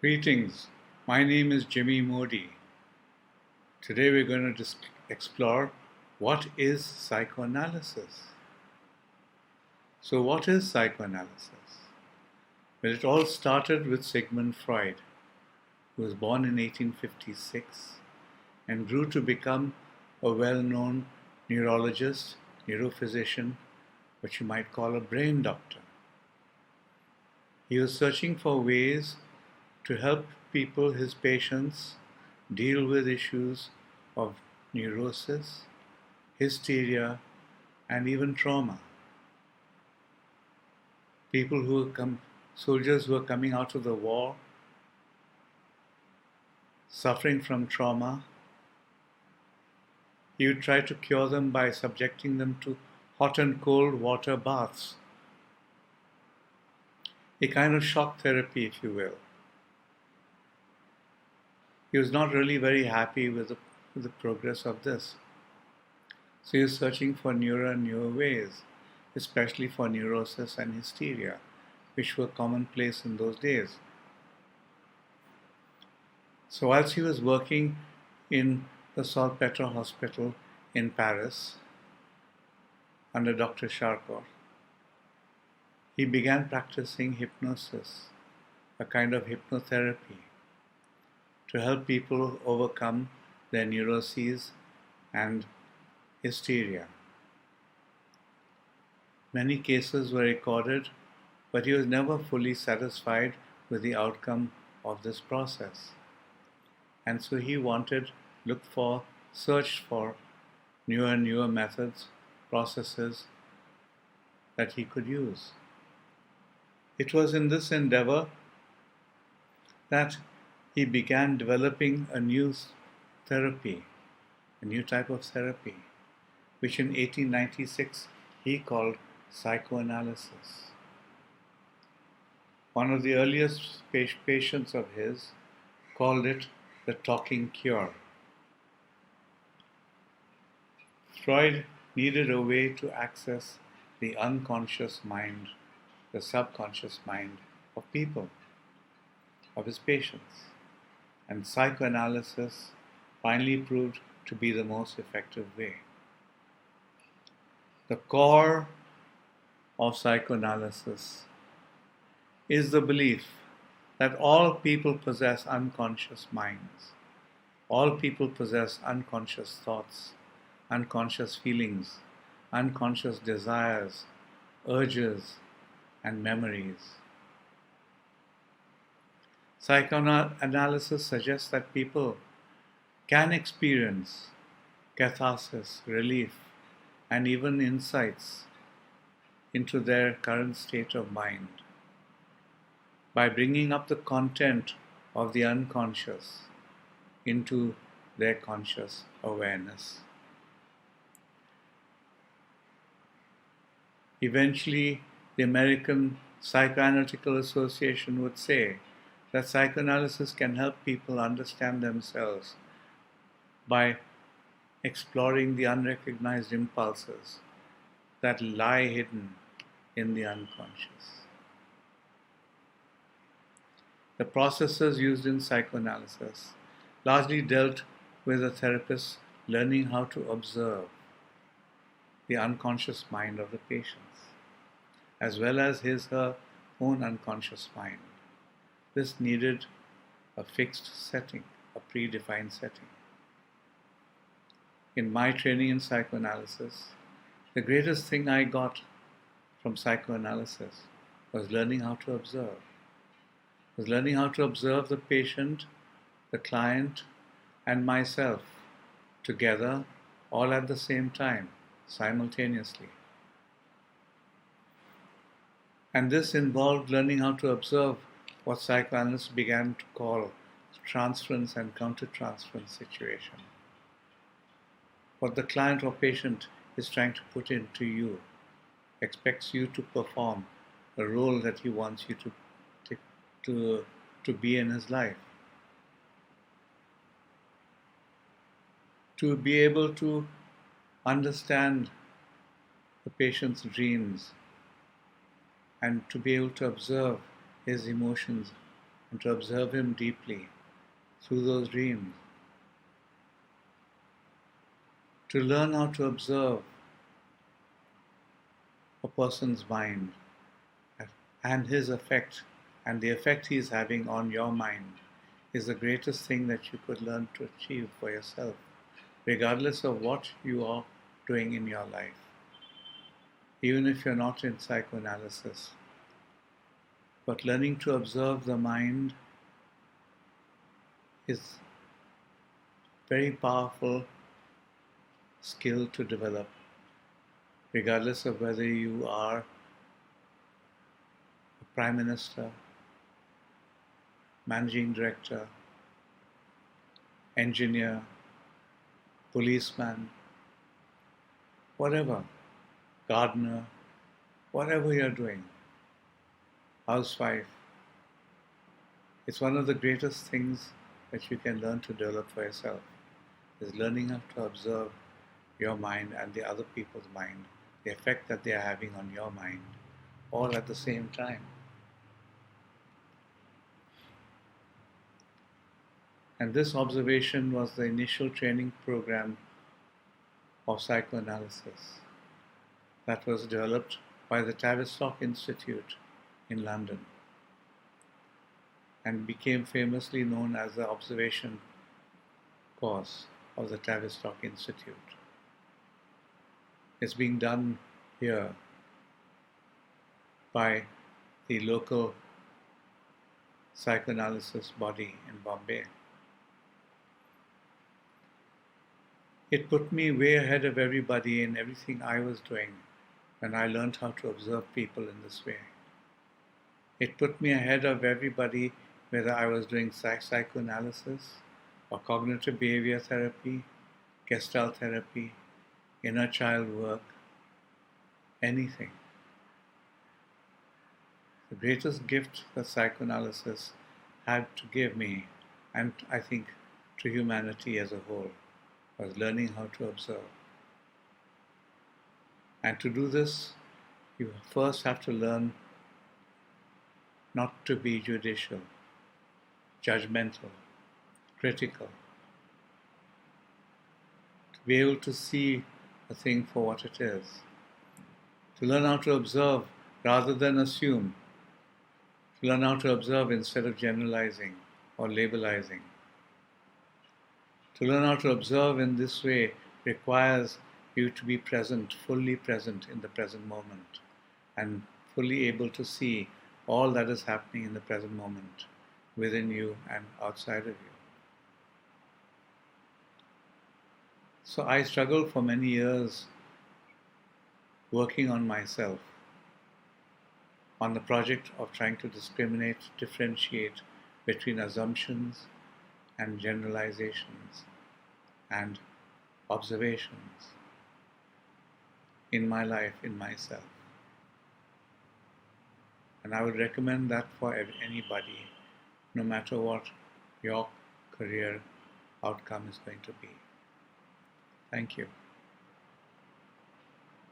Greetings, my name is Jimmy Modi. Today we're going to explore what is psychoanalysis. So what is psychoanalysis? Well, it all started with Sigmund Freud, who was born in 1856 and grew to become a well-known neurologist, neurophysician, what you might call a brain doctor. He was searching for ways to help people, his patients, deal with issues of neurosis, hysteria, and even trauma. People soldiers who are coming out of the war, suffering from trauma, he would try to cure them by subjecting them to hot and cold water baths. A kind of shock therapy, if you will. He was not really very happy with the progress of this. So he was searching for newer and newer ways, especially for neurosis and hysteria, which were commonplace in those days. So whilst he was working in the Salpêtre Hospital in Paris, under Dr. Charcot, he began practicing hypnosis, a kind of hypnotherapy, to help people overcome their neuroses and hysteria. Many cases were recorded, but he was never fully satisfied with the outcome of this process. And so he searched for newer and newer methods, processes that he could use. It was in this endeavor that he began developing a new therapy, a new type of therapy, which in 1896 he called psychoanalysis. One of the earliest patients of his called it the talking cure. Freud needed a way to access the unconscious mind, the subconscious mind of people, of his patients. And psychoanalysis finally proved to be the most effective way. The core of psychoanalysis is the belief that all people possess unconscious minds. All people possess unconscious thoughts, unconscious feelings, unconscious desires, urges, and memories. Psychoanalysis suggests that people can experience catharsis, relief, and even insights into their current state of mind by bringing up the content of the unconscious into their conscious awareness. Eventually, the American Psychoanalytical Association would say that psychoanalysis can help people understand themselves by exploring the unrecognized impulses that lie hidden in the unconscious. The processes used in psychoanalysis largely dealt with the therapist learning how to observe the unconscious mind of the patients, as well as her own unconscious mind. This needed a fixed setting, a predefined setting. In my training in psychoanalysis, the greatest thing I got from psychoanalysis was learning how to observe. Was learning how to observe the patient, the client, and myself together, all at the same time, simultaneously. And this involved learning how to observe what psychoanalysts began to call transference and countertransference situation. What the client or patient is trying to put into you, expects you to perform a role that he wants you to be in his life. To be able to understand the patient's dreams and to be able to observe his emotions and to observe him deeply through those dreams. To learn how to observe a person's mind and his effect and the effect he is having on your mind is the greatest thing that you could learn to achieve for yourself, regardless of what you are doing in your life. Even if you're not in psychoanalysis, but learning to observe the mind is a very powerful skill to develop, regardless of whether you are a prime minister, managing director, engineer, policeman, whatever, gardener, whatever you're doing, housewife. It's one of the greatest things that you can learn to develop for yourself, is learning how to observe your mind and the other people's mind, the effect that they are having on your mind, all at the same time. And this observation was the initial training program of psychoanalysis that was developed by the Tavistock Institute in London and became famously known as the observation course of the Tavistock Institute. It's being done here by the local psychoanalysis body in Bombay. It put me way ahead of everybody in everything I was doing when I learned how to observe people in this way. It put me ahead of everybody whether I was doing psychoanalysis or cognitive behavior therapy, gestalt therapy, inner child work, anything. The greatest gift that psychoanalysis had to give me, and I think to humanity as a whole, was learning how to observe. And to do this, you first have to learn not to be judicial, judgmental, critical, to be able to see a thing for what it is, to learn how to observe rather than assume, to learn how to observe instead of generalizing or labelizing. To learn how to observe in this way requires you to be present, fully present in the present moment, and fully able to see all that is happening in the present moment within you and outside of you. So I struggled for many years working on myself, on the project of trying to discriminate, differentiate between assumptions and generalizations and observations in my life, in myself. And I would recommend that for anybody, no matter what your career outcome is going to be. Thank you.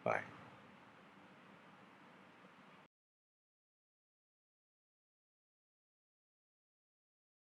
Bye.